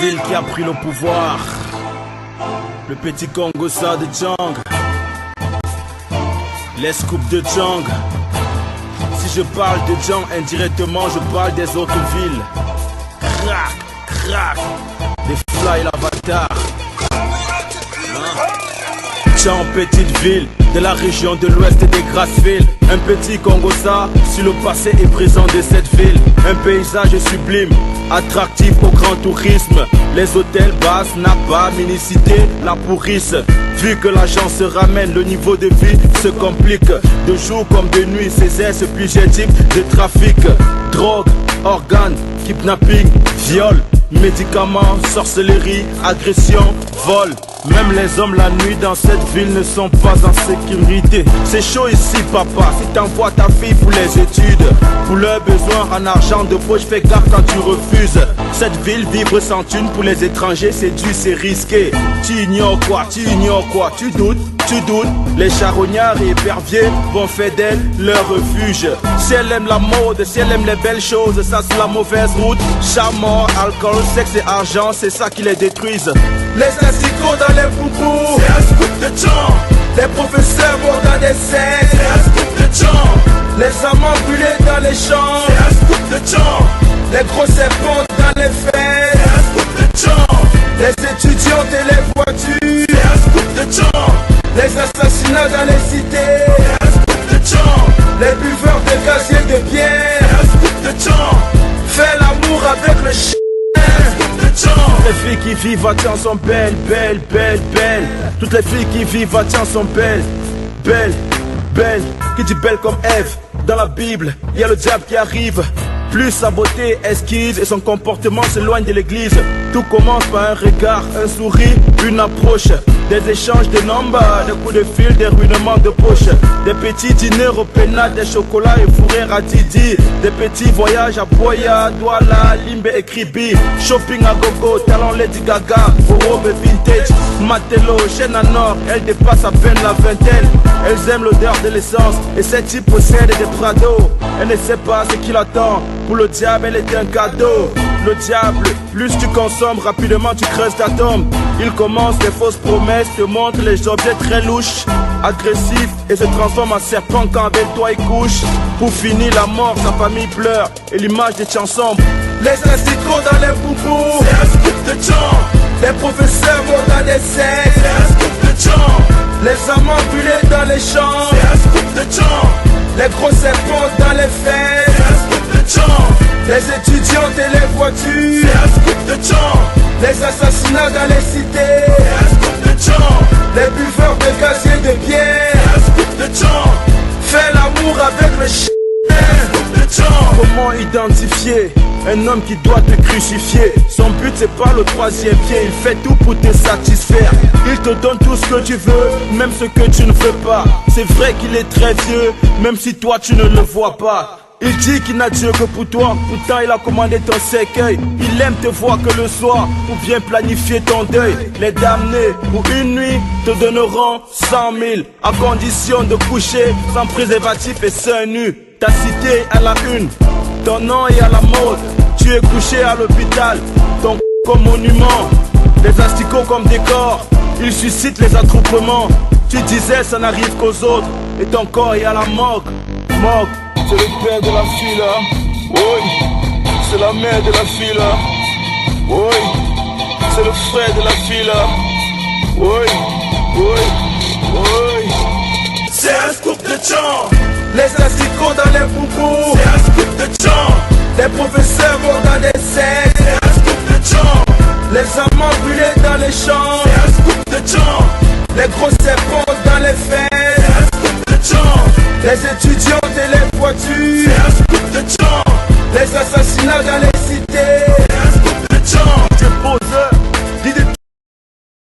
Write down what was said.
ville qui a pris le pouvoir. Le petit Congosa de Djang. Les scoops de Djang. Si je parle de Djang indirectement, je parle des autres villes. Crac, crac. Des fly l'avatar. Djang, petite ville de la région de l'ouest des Grassvilles. Un petit Congosa, si le passé est présent de cette ville. Un paysage sublime, attractif au grand tourisme. Les hôtels, basses, Napa, mini-cité, la pourrisse. Vu que l'argent se ramène, le niveau de vie se complique. De jour comme de nuit, ces plusieurs types de trafic. Drogue, organes, kidnapping, viol, médicaments, sorcellerie, agression, vol. Même les hommes la nuit dans cette ville ne sont pas en sécurité. C'est chaud ici papa, si t'envoies ta fille pour les études. Pour leurs besoins en argent de poche, fais gaffe quand tu refuses. Cette ville vivre sans thune pour les étrangers, c'est dur, c'est risqué. Tu ignores quoi, tu doutes. Les charognards et éperviers vont faire d'elle leur refuge. Si elle aime la mode, si elle aime les belles choses, ça c'est la mauvaise route. Chamor, alcool, sexe et argent, c'est ça qui les détruisent. Les asticots dans les poupous, c'est un scoop de Djang. Les professeurs vont dans des sectes, c'est un scoop de Djang. Les amants brûlés dans les champs, c'est un scoop de Djang. Les gros serpents dans les fêtes, c'est un scoop de Djang. Les étudiantes et les voitures, c'est un scoop de Djang. Les assassinats dans les cités, c'est un scoop de Djang. Les buveurs de gaz et de bière, c'est un scoop de Djang. Fais l'amour avec le chien, c'est un scoop de Djang. Les filles qui vivent à Djang sont belles. Toutes les filles qui vivent à Djang sont belles. Qui dit belle comme Ève. Dans la Bible, il y a le diable qui arrive. Plus sa beauté esquisse et son comportement s'éloigne de l'église. Tout commence par un regard, un sourire, une approche. Des échanges de nombres, des coups de fil, des ruinements de poche. Des petits dîners au pénal, des chocolats et fourrés à Didi. Des petits voyages à Boya, Douala, Limbe et Kribi. Shopping à gogo, talent Lady Gaga, robe vintage. Matelot, chaîne à nord, elle dépasse à peine la vingtaine. Elles aiment l'odeur de l'essence et cette type possède des Prado. Elle ne sait pas ce qui l'attend, pour le diable elle est un cadeau. Le diable, plus tu consommes, rapidement tu creuses ta tombe. Il commence des fausses promesses, te montre les objets très louches, agressifs et se transforme en serpent quand avec toi il couche. Pour finir la mort, sa famille pleure et l'image des chansons. Les asticots dans les poupous, c'est un scoop de Djang. Les professeurs vont dans des sectes, c'est un scoop de Djang. Les amants brûlés dans les champs, c'est un scoop de Djang. Les gros serpents dans les fêtes, c'est un scoop de Djang. Les étudiantes et les voitures, c'est un scoop de Djang. Les assassinats dans les cités, c'est un scoop de Djang. Les buveurs de gaz et de bière, c'est un scoop de Djang. Fais l'amour avec le chien, c'est un scoop de Djang. Comment identifier un homme qui doit te crucifier? Son but c'est pas le troisième pied, il fait tout pour te satisfaire. Il te donne tout ce que tu veux, même ce que tu ne veux pas. C'est vrai qu'il est très vieux, même si toi tu ne le vois pas. Il dit qu'il n'a Dieu que pour toi, pourtant il a commandé ton cercueil. Il aime te voir que le soir, pour bien planifier ton deuil. Les damnés, pour une nuit, te donneront 100 000, à condition de coucher sans préservatif et seins nus. Ta cité à la une, ton nom est à la mode. Tu es couché à l'hôpital, ton comme monument. Les asticots comme décor, ils suscitent les attroupements. Tu disais ça n'arrive qu'aux autres, et ton corps est à la morgue. C'est le père de la fille là, oui. C'est la mère de la fille là, oui. C'est le frère de la fille là, oui. C'est un scoop de Djang. Les asticots dans les poupous, c'est un scoop de Djang. Les professeurs vont dans des sectes, c'est un scoop de Djang. Les amants brûlés dans les champs, c'est un scoop de Djang. Les gros serpents dans les fêtes, c'est un scoop de Djang. Les étudiantes et les voitures, c'est un scoop de Djang. Les assassinats dans les cités,